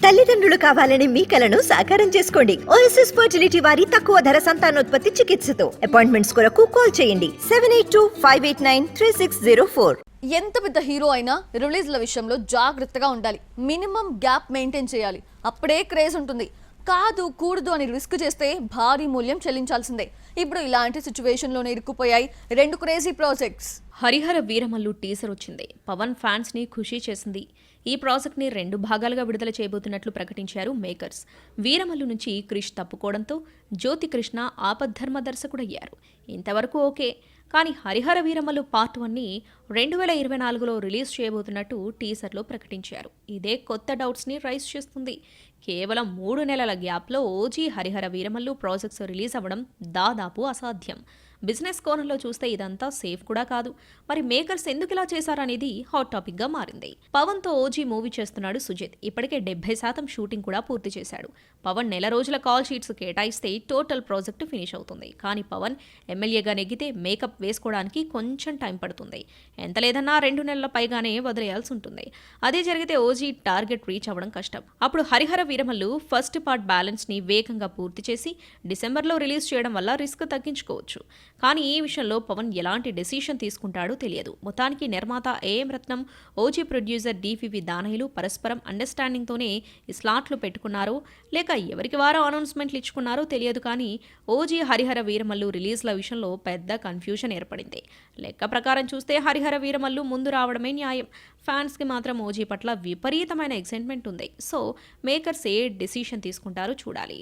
తల్లిదండ్రులు కావాలని మీ కలను సాకారం చేసుకోండి. ఓఎస్ఎస్ ఫర్టిలిటీ వారి తక్కువ ధర సంతానోత్పత్తి చికిత్సతో అపాయింట్మెంట్స్ కొరకు కాల్ చేయండి 7825893604. ఎంత పెద్ద హీరో అయినా రిలీజ్ల విషయంలో జాగ్రత్తగా ఉండాలి. మినిమం గ్యాప్ మెయింటైన్ చేయాలి. అప్పుడే క్రేజ్ ఉంటుంది. కాదు కూడదు అని రిస్క్ చేస్తే భారీ మూల్యం చెల్లించాల్సిందే. ఇప్పుడు ఇలాంటి సిచ్యువేషన్లోనే ఇరుక్కుపోయాయి 2 crazy projects. Harihara Veeramallu teaser వచ్చింది. పవన్ ఫ్యాన్స్ ని ఖుషీ చేసింది. ఈ ప్రాజెక్ట్ ని 2 భాగాలుగా విడుదల చేయబోతున్నట్లు ప్రకటించారు మేకర్స్. వీరమల్లు నుంచి క్రిష్ తప్పుకోవడంతో జ్యోతి కృష్ణ ఆపద్ధర్మ దర్శకుడయ్యారు. ఇంతవరకు ఓకే. కానీ హరిహర వీరమల్లు పార్ట్ 1ని 2024లో రిలీజ్ చేయబోతున్నట్టు టీజర్లో ప్రకటించారు. ఇదే కొత్త డౌట్స్ని రైజ్ చేస్తుంది. కేవలం 3 నెలల గ్యాప్లో OG Harihara Veeramallu projects release అవ్వడం దాదాపు అసాధ్యం. బిజినెస్ కోణంలో చూస్తే ఇదంతా సేఫ్ కూడా కాదు. మరి మేకర్స్ ఎందుకు ఇలా చేశారనేది హాట్ టాపిక్ గా మారింది. పవన్ తో ఓజీ మూవీ చేస్తున్నాడు సుజిత్. ఇప్పటికే 70% షూటింగ్ కూడా పూర్తి చేశాడు. పవన్ నెల రోజుల కాల్ షీట్స్ కేటాయిస్తే టోటల్ ప్రాజెక్టు ఫినిష్ అవుతుంది. కానీ పవన్ ఎమ్మెల్యేగా నెగ్గితే మేకప్ వేసుకోవడానికి కొంచెం టైం పడుతుంది. ఎంత లేదన్నా 2 నెలల పైగానే వదిలేయాల్సి ఉంటుంది. అదే జరిగితే ఓజీ టార్గెట్ రీచ్ అవ్వడం కష్టం. అప్పుడు Harihara Veeramallu first part balance ని వేగంగా పూర్తి చేసి డిసెంబర్లో రిలీజ్ చేయడం వల్ల రిస్క్ తగ్గించుకోవచ్చు. కానీ ఈ విషయంలో పవన్ ఎలాంటి డెసిషన్ తీసుకుంటాడో తెలియదు. మొత్తానికి నిర్మాత AM Ratnam, OG producer DVV దానయ్యలు పరస్పరం అండర్స్టాండింగ్తోనే ఈ స్లాట్లు పెట్టుకున్నారో లేక ఎవరికి వారో అనౌన్స్మెంట్లు ఇచ్చుకున్నారో తెలియదు. కానీ ఓజీ హరిహర వీరమల్లు రిలీజ్ల విషయంలో పెద్ద కన్ఫ్యూజన్ ఏర్పడింది. లెక్క ప్రకారం చూస్తే హరిహర వీరమల్లు ముందు రావడమే న్యాయం. ఫ్యాన్స్కి మాత్రం ఓజీ పట్ల విపరీతమైన ఎక్సైట్మెంట్ ఉంది. సో మేకర్స్ ఏ డెసిషన్ తీసుకుంటారో చూడాలి.